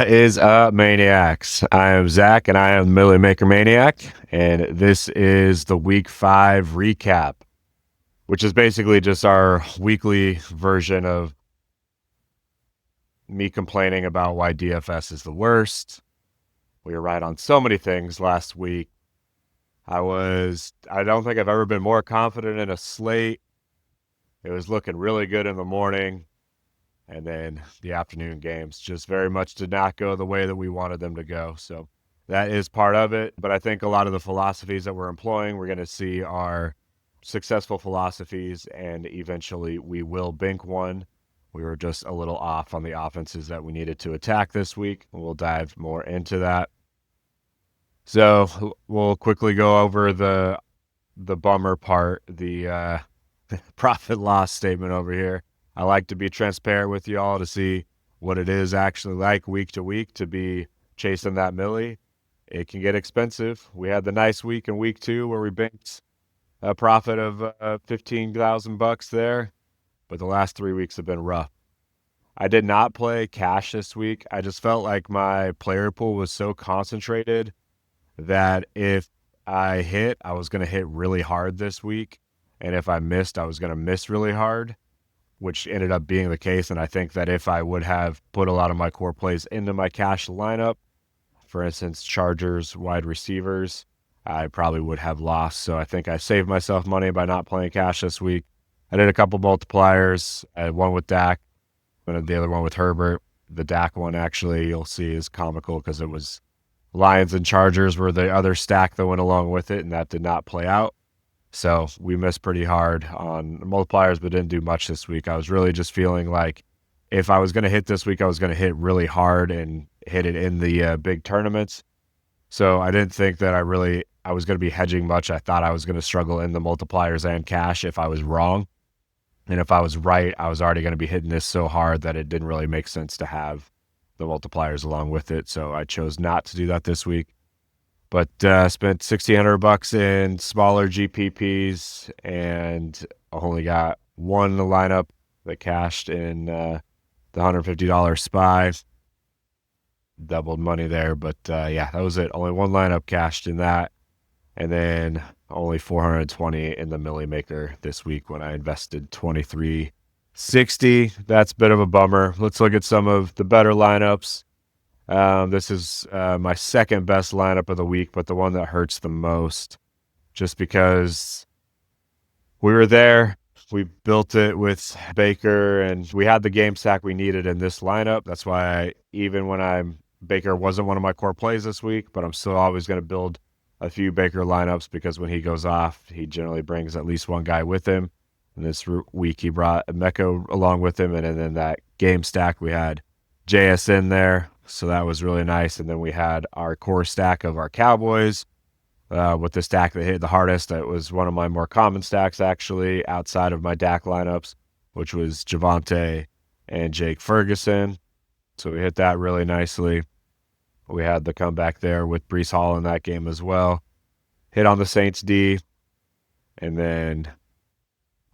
Is Maniacs. I am Zach, and I am Milly Maker Maniac, and this is the Week 5 recap, which is basically just our weekly version of me complaining about why DFS is the worst. We were right on so many things last week. I don't think I've ever been more confident in a slate. It was looking really good in the morning, and then the afternoon games just very much did not go the way that we wanted them to go. So that is part of it. But I think a lot of the philosophies that we're employing, we're going to see are successful philosophies, and eventually we will bank one. We were just a little off on the offenses that we needed to attack this week. We'll dive more into that. So we'll quickly go over the bummer part, the profit loss statement over here. I like to be transparent with you all to see what it is actually like week to week to be chasing that Millie. It can get expensive. We had the nice week in week 2 where we banked a profit of $15,000 there, but the last 3 weeks have been rough. I did not play cash this week. I just felt like my player pool was so concentrated that if I hit, I was going to hit really hard this week. And if I missed, I was going to miss really hard, which ended up being the case. And I think that if I would have put a lot of my core plays into my cash lineup, for instance, Chargers, wide receivers, I probably would have lost. So I think I saved myself money by not playing cash this week. I did a couple multipliers. I had one with Dak, and the other one with Herbert. The Dak one, actually, you'll see is comical because it was Lions and Chargers were the other stack that went along with it, and that did not play out. So we missed pretty hard on multipliers, but didn't do much this week. I was really just feeling like if I was going to hit this week, I was going to hit really hard and hit it in the big tournaments. So I didn't think that I was going to be hedging much. I thought I was going to struggle in the multipliers and cash if I was wrong. And if I was right, I was already going to be hitting this so hard that it didn't really make sense to have the multipliers along with it. So I chose not to do that this week. But spent $1,600 in smaller GPPs and only got one lineup that cashed in the $150 SPY. Doubled money there, but yeah, that was it. Only one lineup cashed in that, and then only 420 in the Milly Maker this week when I invested 2360. That's a bit of a bummer. Let's look at some of the better lineups. This is my second best lineup of the week, but the one that hurts the most, just because we were there. We built it with Baker, and we had the game stack we needed in this lineup. That's why even when Baker wasn't one of my core plays this week, but I'm still always going to build a few Baker lineups because when he goes off, he generally brings at least one guy with him. And this week he brought Mecca along with him, and then that game stack we had JS in there, so that was really nice. And then we had our core stack of our Cowboys with the stack that hit the hardest. That was one of my more common stacks, actually, outside of my DAC lineups, which was Javonte and Jake Ferguson. So we hit that really nicely. We had the comeback there with Breece Hall in that game as well. Hit on the Saints D. And then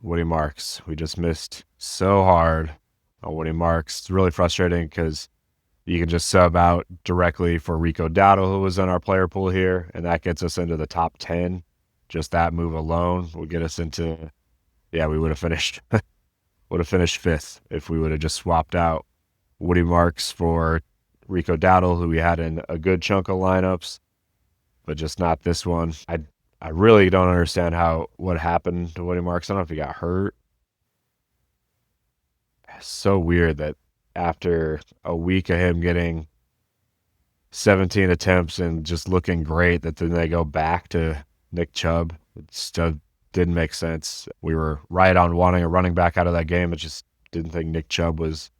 Woody Marks. We just missed so hard on Woody Marks. It's really frustrating because you can just sub out directly for Rico Dowdle, who was in our player pool here, and that gets us into the top 10. Just that move alone will get us into, we would have finished fifth if we would have just swapped out Woody Marks for Rico Dowdle, who we had in a good chunk of lineups, but just not this one. I really don't understand what happened to Woody Marks. I don't know if he got hurt. It's so weird that after a week of him getting 17 attempts and just looking great, that then they go back to Nick Chubb. It still didn't make sense. We were right on wanting a running back out of that game. It just didn't think Nick Chubb was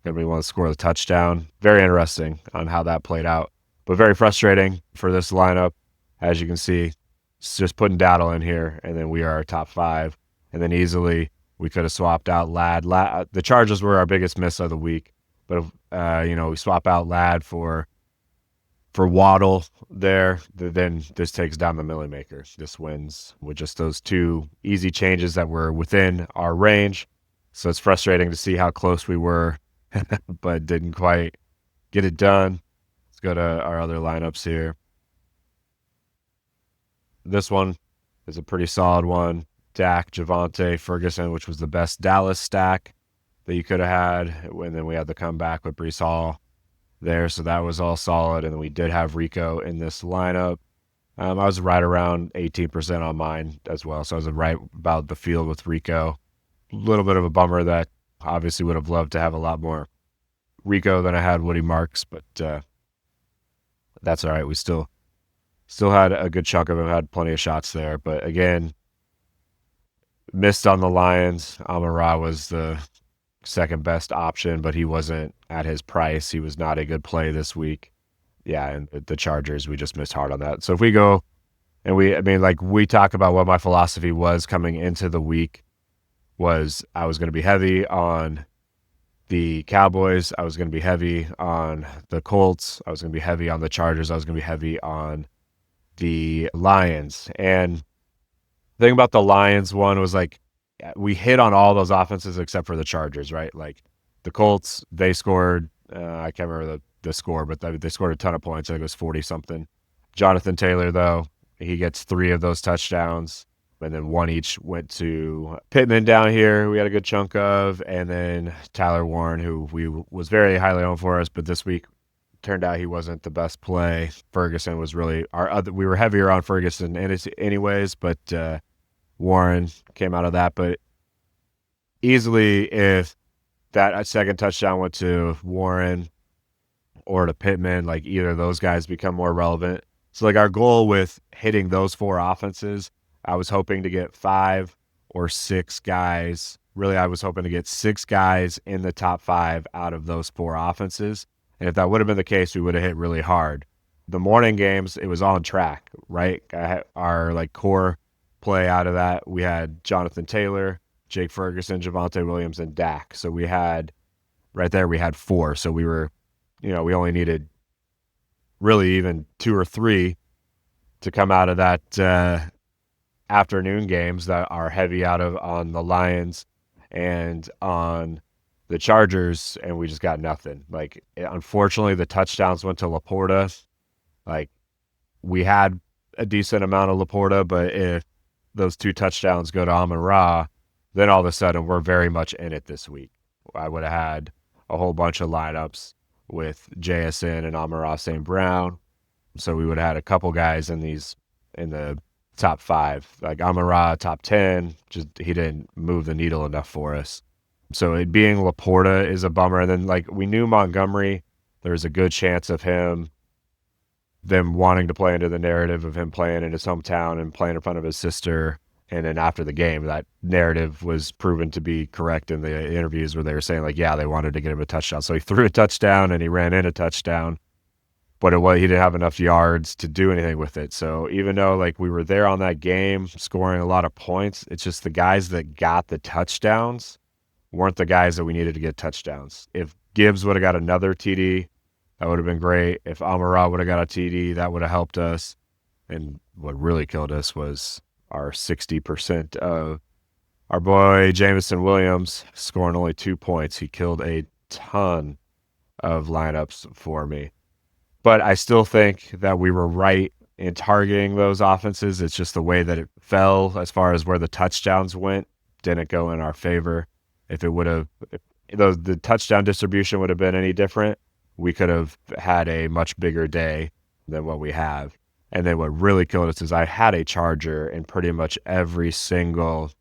going to be one to score the touchdown. Very interesting on how that played out, but very frustrating for this lineup. As you can see, it's just putting Dowdle in here, and then we are our top 5. And then easily we could have swapped out Ladd. The Chargers were our biggest miss of the week, but we swap out Ladd for Waddle there. Then this takes down the Milly Maker. This wins with just those two easy changes that were within our range. So it's frustrating to see how close we were, but didn't quite get it done. Let's go to our other lineups here. This one is a pretty solid one. Dak, Javonte, Ferguson, which was the best Dallas stack that you could have had. And then we had the comeback with Breece Hall there, so that was all solid. And then we did have Rico in this lineup. I was right around 18% on mine as well, so I was right about the field with Rico. A little bit of a bummer that obviously would have loved to have a lot more Rico than I had Woody Marks, but that's all right. We still had a good chunk of him, had plenty of shots there. But again, missed on the Lions. Amon-Ra was the second best option, but he wasn't at his price. He was not a good play this week. Yeah, and the Chargers, we just missed hard on that. So if we go and we talk about what my philosophy was coming into the week was I was going to be heavy on the Cowboys. I was going to be heavy on the Colts. I was going to be heavy on the Chargers. I was going to be heavy on the Lions. And the thing about the Lions one was like we hit on all those offenses except for the Chargers, right? Like the Colts, they scored, I can't remember the score, but they scored a ton of points. I think it was 40-something. Jonathan Taylor, though, he gets 3 of those touchdowns, and then 1 each went to Pittman down here, we had a good chunk of, and then Tyler Warren, who was very highly owned for us, but this week turned out he wasn't the best play. Ferguson was really we were heavier on Ferguson anyways, but Warren came out of that. But easily, if that second touchdown went to Warren or to Pittman, like either of those guys become more relevant. So like our goal with hitting those 4 offenses, I was hoping to get 5 or 6 guys. Really, I was hoping to get 6 guys in the top 5 out of those 4 offenses. And if that would have been the case, we would have hit really hard. The morning games, it was on track, right? Our like core play out of that, we had Jonathan Taylor, Jake Ferguson, Javonte Williams, and Dak. So we had, right there, we had 4. So we were, we only needed really even 2 or 3 to come out of that afternoon games that are heavy on the Lions and on the Chargers, and we just got nothing. Like, unfortunately, the touchdowns went to Laporta. Like, we had a decent amount of Laporta, but if those 2 touchdowns go to Amon-Ra, then all of a sudden we're very much in it this week. I would have had a whole bunch of lineups with JSN and Amon-Ra St. Brown. So we would have had a couple guys in the top 5. Like Amon-Ra, top 10, just he didn't move the needle enough for us. So it being Laporta is a bummer. And then like we knew Montgomery, there's a good chance of them wanting to play into the narrative of him playing in his hometown and playing in front of his sister. And then after the game, that narrative was proven to be correct in the interviews where they were saying like, yeah, they wanted to get him a touchdown. So he threw a touchdown and he ran in a touchdown, but he didn't have enough yards to do anything with it. So even though like we were there on that game, scoring a lot of points, it's just the guys that got the touchdowns weren't the guys that we needed to get touchdowns. If Gibbs would have got another TD, that would have been great. If Amon-Ra would have got a TD, that would have helped us. And what really killed us was our 60% of our boy Jameson Williams scoring only 2 points. He killed a ton of lineups for me. But I still think that we were right in targeting those offenses. It's just the way that it fell as far as where the touchdowns went didn't go in our favor. If the touchdown distribution would have been any different, we could have had a much bigger day than what we have. And then what really killed us is I had a Charger in pretty much every single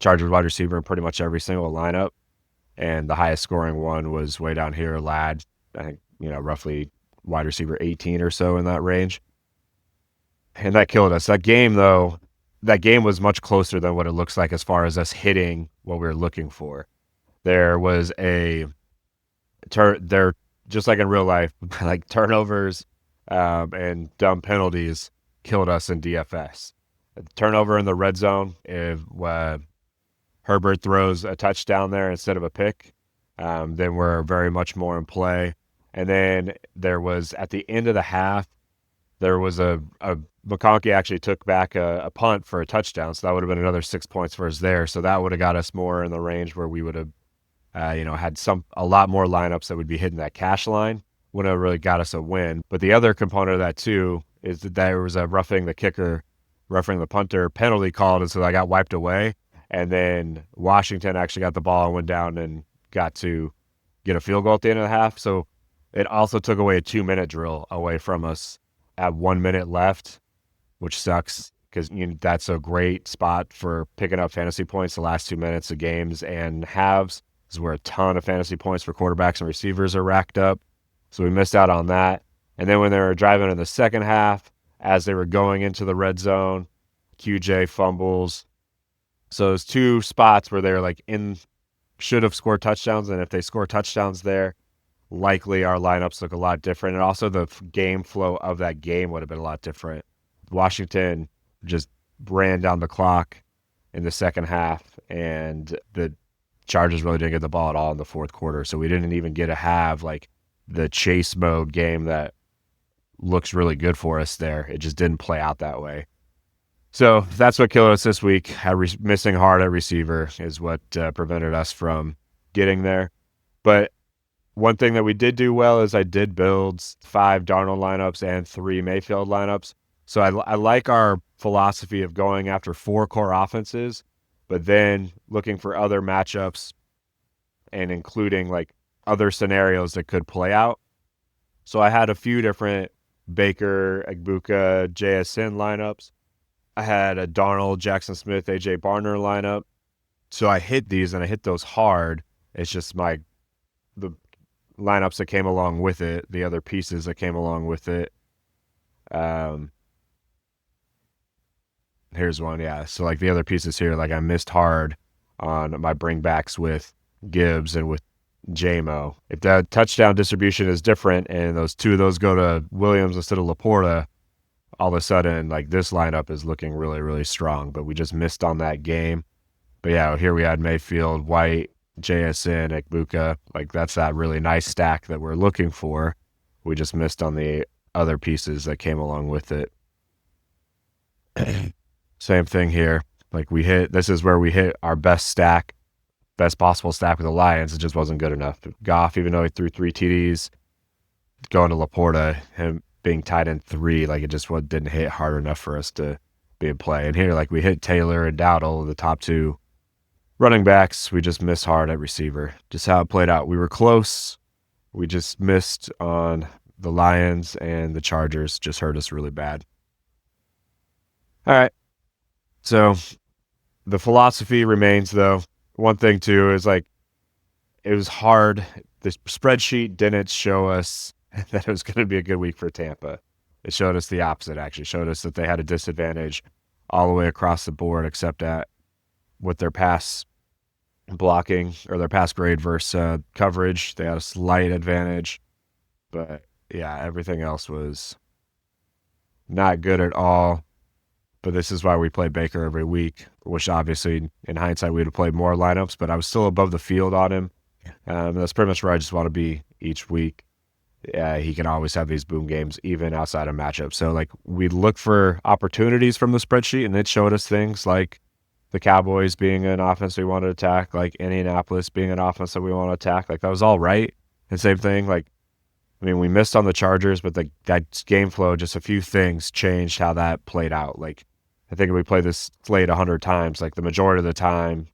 Chargers wide receiver in pretty much every single lineup. And the highest scoring one was way down here, Ladd. I think, roughly wide receiver 18 or so in that range. And that killed us. That game, though, was much closer than what it looks like as far as us hitting what we were looking for. There was just like in real life, like turnovers and dumb penalties killed us in DFS. A turnover in the red zone, if Herbert throws a touchdown there instead of a pick, then we're very much more in play. And then there was, at the end of the half, there was a McConkey actually took back a punt for a touchdown, so that would have been another 6 points for us there. So that would have got us more in the range where we would have, had a lot more lineups that would be hitting that cash line. wouldn't have really got us a win. But the other component of that too is that there was a roughing the kicker, roughing the punter penalty called, and so I got wiped away. And then Washington actually got the ball and went down and got to get a field goal at the end of the half. So it also took away a 2-minute drill away from us at 1 minute left, which sucks because that's a great spot for picking up fantasy points the last 2 minutes of games and halves. This is where a ton of fantasy points for quarterbacks and receivers are racked up. So we missed out on that. And then when they were driving in the second half, as they were going into the red zone, QJ fumbles. So there's two spots where they're like should have scored touchdowns. And if they score touchdowns there, likely our lineups look a lot different. And also the game flow of that game would have been a lot different. Washington just ran down the clock in the second half, and the Chargers really didn't get the ball at all in the fourth quarter. So we didn't even get to have like the chase mode game that looks really good for us there. It just didn't play out that way. So that's what killed us this week. Missing hard at receiver is what prevented us from getting there. But one thing that we did do well is I did build 5 Darnold lineups and 3 Mayfield lineups. So I like our philosophy of going after 4 core offenses, but then looking for other matchups and including like other scenarios that could play out. So I had a few different Baker, Egbuka, JSN lineups. I had a Darnold, Jackson Smith, AJ Barner lineup. So I hit these and I hit those hard. It's just the lineups that came along with it, the other pieces that came along with it. Here's one, yeah. So like the other pieces here, like I missed hard on my bringbacks with Gibbs and with JMO. If the touchdown distribution is different and those two of those go to Williams instead of Laporta, all of a sudden like this lineup is looking really, really strong. But we just missed on that game. But yeah, here we had Mayfield, White, JSN, Egbuka. Like that's that really nice stack that we're looking for. We just missed on the other pieces that came along with it. Same thing here. Like this is where we hit our best possible stack with the Lions. It just wasn't good enough. Goff, even though he threw 3 TDs, going to Laporta, him being tied in 3, like it just didn't hit hard enough for us to be in play. And here, like we hit Taylor and Dowdle, the top 2 running backs. We just missed hard at receiver. Just how it played out. We were close. We just missed on the Lions, and the Chargers just hurt us really bad. All right. So the philosophy remains, though. One thing, too, is like it was hard. The spreadsheet didn't show us that it was going to be a good week for Tampa. It showed us the opposite, actually. It showed us that they had a disadvantage all the way across the board, except with their pass blocking or their pass grade versus coverage. They had a slight advantage. But, yeah, everything else was not good at all. But this is why we play Baker every week, which obviously, in hindsight, we would have played more lineups, but I was still above the field on him. That's pretty much where I just want to be each week. He can always have these boom games, even outside of matchups. So, like, we look for opportunities from the spreadsheet, and it showed us things like the Cowboys being an offense we want to attack, like Indianapolis being an offense that we want to attack. Like, that was all right. And same thing, like, I mean, we missed on the Chargers, but that game flow, just a few things changed how that played out. Like, I think if we play this slate 100 times, like the majority of the time,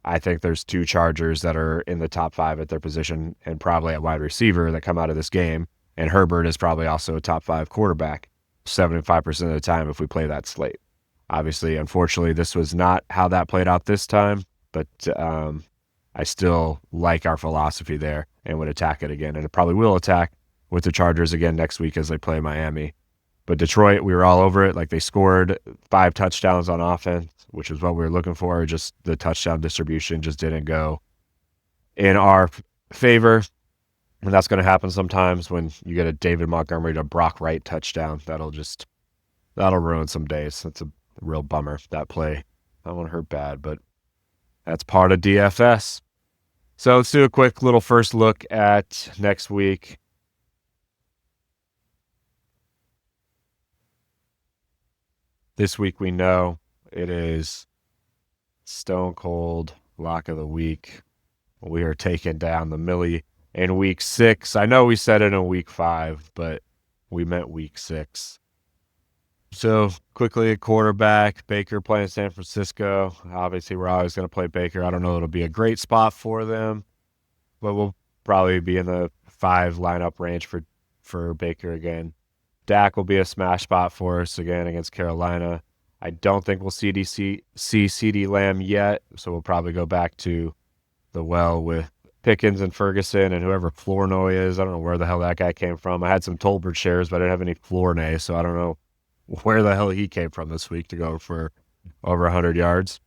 I think there's 2 Chargers that are in the top 5 at their position and probably at wide receiver that come out of this game. And Herbert is probably also a top 5 quarterback 75% of the time if we play that slate. Obviously, unfortunately, this was not how that played out this time, but I still like our philosophy there and would attack it again. And it probably will attack with the Chargers again next week as they play Miami. But Detroit, we were all over it. Like they scored 5 touchdowns on offense, which is what we were looking for. Just the touchdown distribution just didn't go in our favor. And that's going to happen sometimes when you get a David Montgomery to Brock Wright touchdown. That'll ruin some days. That's a real bummer, that play. That one hurt bad, but that's part of DFS. So let's do a quick little first look at next week. This week we know it is stone cold lock of the week. We are taking down the Milly in week 6. I know we said it in week 5, but we meant week 6. So quickly at quarterback, Baker playing San Francisco. Obviously, we're always going to play Baker. I don't know it'll be a great spot for them, but we'll probably be in the 5 lineup range for Baker again. Dak will be a smash spot for us again against Carolina. I don't think we'll see CeeDee Lamb yet, so we'll probably go back to the well with Pickens and Ferguson and whoever Flournoy is. I don't know where the hell that guy came from. I had some Tolbert shares, but I didn't have any Flournoy, so I don't know where the hell he came from this week to go for over 100 yards.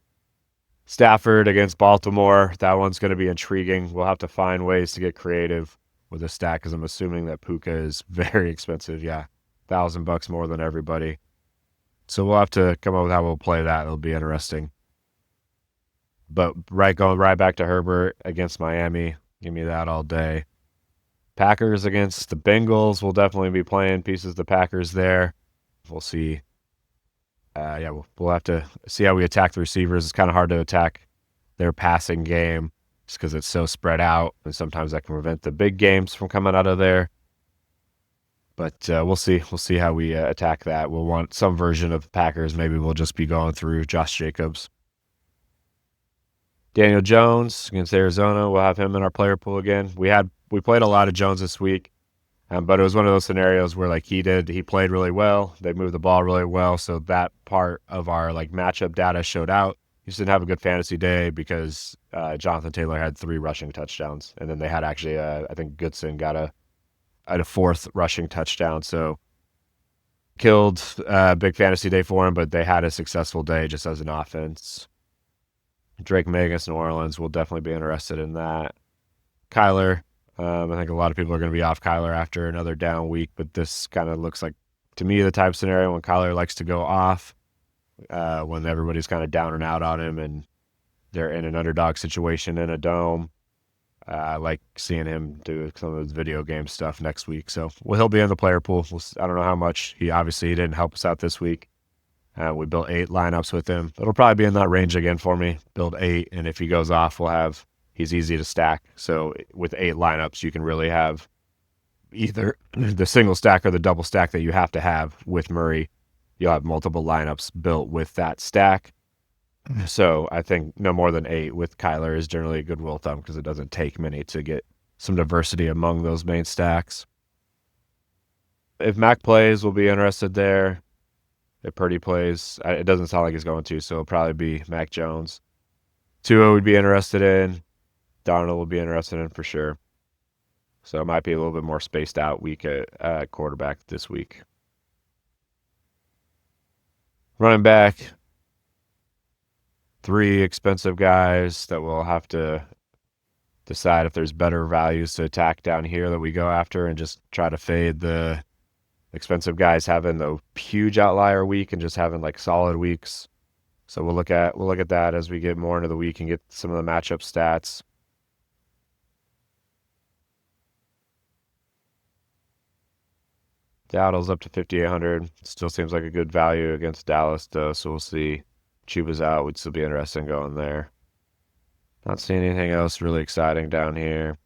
Stafford against Baltimore. That one's going to be intriguing. We'll have to find ways to get creative with a stack because I'm assuming that Puka is very expensive. Yeah, $1,000 more than everybody. So we'll have to come up with how we'll play that. It'll be interesting. But going right back to Herbert against Miami. Give me that all day. Packers against the Bengals. We'll definitely be playing pieces of the Packers there. We'll see. We'll have to see how we attack the receivers. It's kind of hard to attack their passing game just because it's so spread out, and sometimes that can prevent the big games from coming out of there. But we'll see. We'll see how we attack that. We'll want some version of the Packers. Maybe we'll just be going through Josh Jacobs. Daniel Jones against Arizona. We'll have him in our player pool again. We played a lot of Jones this week, but it was one of those scenarios where he played really well. They moved the ball really well, so that part of our matchup data showed out. He just didn't have a good fantasy day because Jonathan Taylor had 3 rushing touchdowns, and then they had actually I think Goodson got a 4th rushing touchdown, so killed a big fantasy day for him, but they had a successful day just as an offense. Drake May against New Orleans, we'll definitely be interested in that. Kyler, I think a lot of people are going to be off Kyler after another down week, but this kind of looks like, to me, the type of scenario when Kyler likes to go off, when everybody's kind of down and out on him and they're in an underdog situation in a dome. I like seeing him do some of his video game stuff next week. So he'll be in the player pool. I don't know how much. He didn't help us out this week. We built 8 lineups with him. It'll probably be in that range again for me. Build 8, and if he goes off, he's easy to stack. So with 8 lineups, you can really have either the single stack or the double stack that you have to have with Murray. You'll have multiple lineups built with that stack. So I think no more than 8 with Kyler is generally a good rule of thumb because it doesn't take many to get some diversity among those main stacks. If Mac plays, we'll be interested there. If Purdy plays, it doesn't sound like he's going to, so it'll probably be Mac Jones. Tua would be interested in. Darnold will be interested in for sure. So it might be a little bit more spaced out week at quarterback this week. Running back, 3 expensive guys that we'll have to decide if there's better values to attack down here that we go after and just try to fade the expensive guys having the huge outlier week and just having solid weeks. So we'll look at that as we get more into the week and get some of the matchup stats. Dowdle's up to 5,800. Still seems like a good value against Dallas, though, so we'll see. Chuba's out. Would still be interesting going there. Not seeing anything else really exciting down here.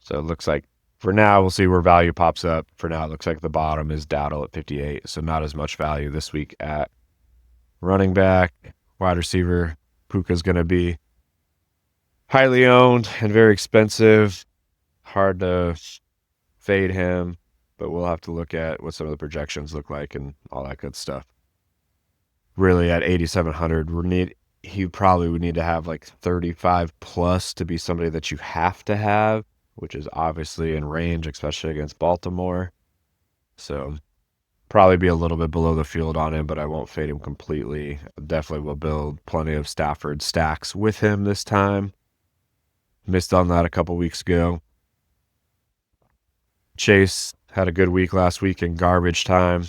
So it looks like for now, we'll see where value pops up. For now, it looks like the bottom is Dowdle at 58, so not as much value this week at running back. Wide receiver, Puka's going to be highly owned and very expensive. Hard to fade him, but we'll have to look at what some of the projections look like and all that good stuff. Really, at 8,700, he probably would need to have 35 plus to be somebody that you have to have, which is obviously in range, especially against Baltimore. So probably be a little bit below the field on him, but I won't fade him completely. Definitely will build plenty of Stafford stacks with him this time. Missed on that a couple weeks ago. Chase had a good week last week in garbage time.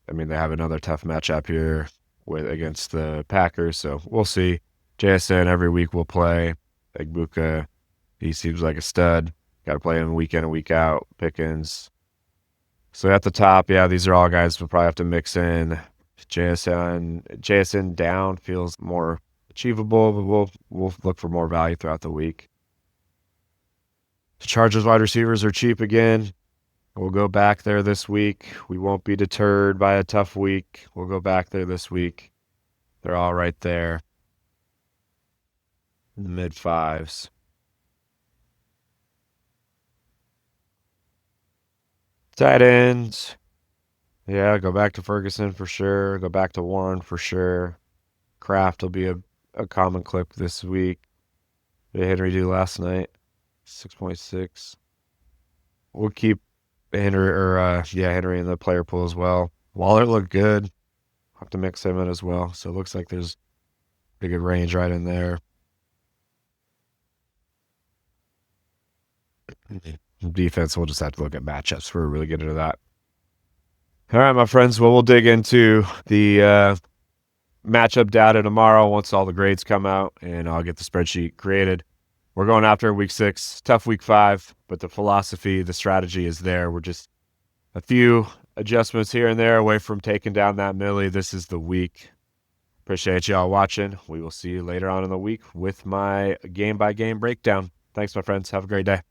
I mean, they have another tough matchup here against the Packers, so we'll see. JSN every week will play. Egbuka, he seems like a stud. Got to play him week in and week out. Pickens. So at the top, these are all guys we'll probably have to mix in. JSN down feels more achievable, but we'll look for more value throughout the week. The Chargers wide receivers are cheap again. We'll go back there this week. We won't be deterred by a tough week. We'll go back there this week. They're all right there in the mid fives. Tight ends. Yeah, go back to Ferguson for sure. Go back to Warren for sure. Kraft will be a common clip this week. What did Henry do last night? 6.6. We'll keep Henry in the player pool as well. Waller looked good. Have to mix him in as well. So it looks like there's a good range right in there. Defense, we'll just have to look at matchups. We're really get into that. All right, my friends. Well, we'll dig into the matchup data tomorrow once all the grades come out, and I'll get the spreadsheet created. We're going after week 6, tough week 5, but the philosophy, the strategy is there. We're just a few adjustments here and there away from taking down that Milly. This is the week. Appreciate y'all watching. We will see you later on in the week with my game-by-game breakdown. Thanks, my friends. Have a great day.